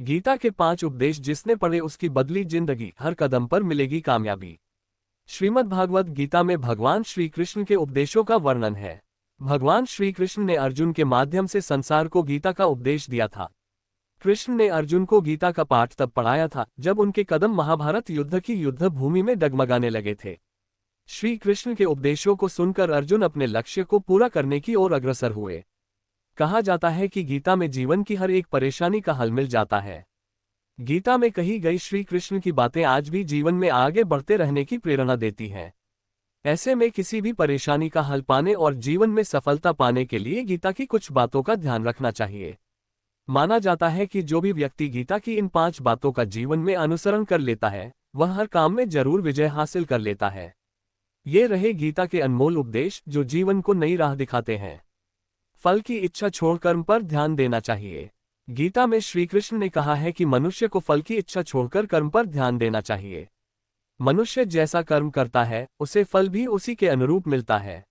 गीता के 5 उपदेश जिसने पढ़े उसकी बदली जिंदगी, हर कदम पर मिलेगी कामयाबी। श्रीमद् भागवत गीता में भगवान श्री कृष्ण के उपदेशों का वर्णन है। भगवान श्री कृष्ण ने अर्जुन के माध्यम से संसार को गीता का उपदेश दिया था। कृष्ण ने अर्जुन को गीता का पाठ तब पढ़ाया था जब उनके कदम महाभारत युद्ध की युद्ध भूमि में डगमगाने लगे थे। श्री कृष्ण के उपदेशों को सुनकर अर्जुन अपने लक्ष्य को पूरा करने की ओर अग्रसर हुए। कहा जाता है कि गीता में जीवन की हर एक परेशानी का हल मिल जाता है। गीता में कही गई श्री कृष्ण की बातें आज भी जीवन में आगे बढ़ते रहने की प्रेरणा देती हैं। ऐसे में किसी भी परेशानी का हल पाने और जीवन में सफलता पाने के लिए गीता की कुछ बातों का ध्यान रखना चाहिए। माना जाता है कि जो भी व्यक्ति गीता की इन 5 बातों का जीवन में अनुसरण कर लेता है, वह हर काम में जरूर विजय हासिल कर लेता है। ये रहे गीता के अनमोल उपदेश जो जीवन को नई राह दिखाते हैं। फल की इच्छा छोड़ कर्म पर ध्यान देना चाहिए। गीता में श्री कृष्ण ने कहा है कि मनुष्य को फल की इच्छा छोड़कर कर्म पर ध्यान देना चाहिए। मनुष्य जैसा कर्म करता है उसे फल भी उसी के अनुरूप मिलता है।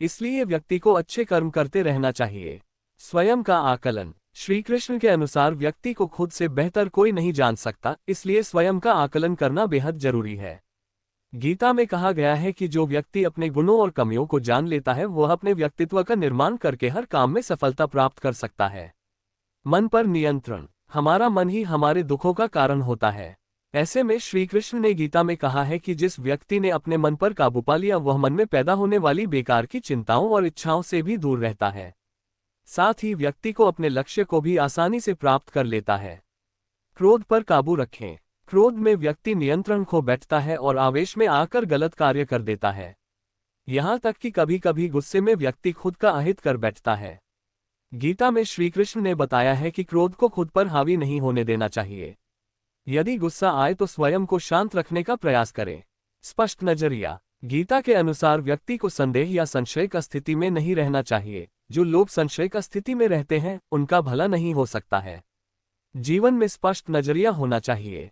इसलिए व्यक्ति को अच्छे कर्म करते रहना चाहिए। स्वयं का आकलन। श्री कृष्ण के अनुसार व्यक्ति को खुद से बेहतर कोई नहीं जान सकता, इसलिए स्वयं का आकलन करना बेहद जरूरी है। गीता में कहा गया है कि जो व्यक्ति अपने गुणों और कमियों को जान लेता है वह अपने व्यक्तित्व का निर्माण करके हर काम में सफलता प्राप्त कर सकता है। मन पर नियंत्रण। हमारा मन ही हमारे दुखों का कारण होता है। ऐसे में श्री कृष्ण ने गीता में कहा है कि जिस व्यक्ति ने अपने मन पर काबू पा लिया वह मन में पैदा होने वाली बेकार की चिंताओं और इच्छाओं से भी दूर रहता है। साथ ही व्यक्ति को अपने लक्ष्य को भी आसानी से प्राप्त कर लेता है। क्रोध पर काबू रखें। क्रोध में व्यक्ति नियंत्रण खो बैठता है और आवेश में आकर गलत कार्य कर देता है। यहाँ तक कि कभी कभी गुस्से में व्यक्ति खुद का अहित कर बैठता है। गीता में श्री कृष्ण ने बताया है कि क्रोध को खुद पर हावी नहीं होने देना चाहिए। यदि गुस्सा आए तो स्वयं को शांत रखने का प्रयास करें। स्पष्ट नजरिया। गीता के अनुसार व्यक्ति को संदेह या संशय की स्थिति में नहीं रहना चाहिए। जो लोग संशय की स्थिति में रहते हैं उनका भला नहीं हो सकता है। जीवन में स्पष्ट नजरिया होना चाहिए।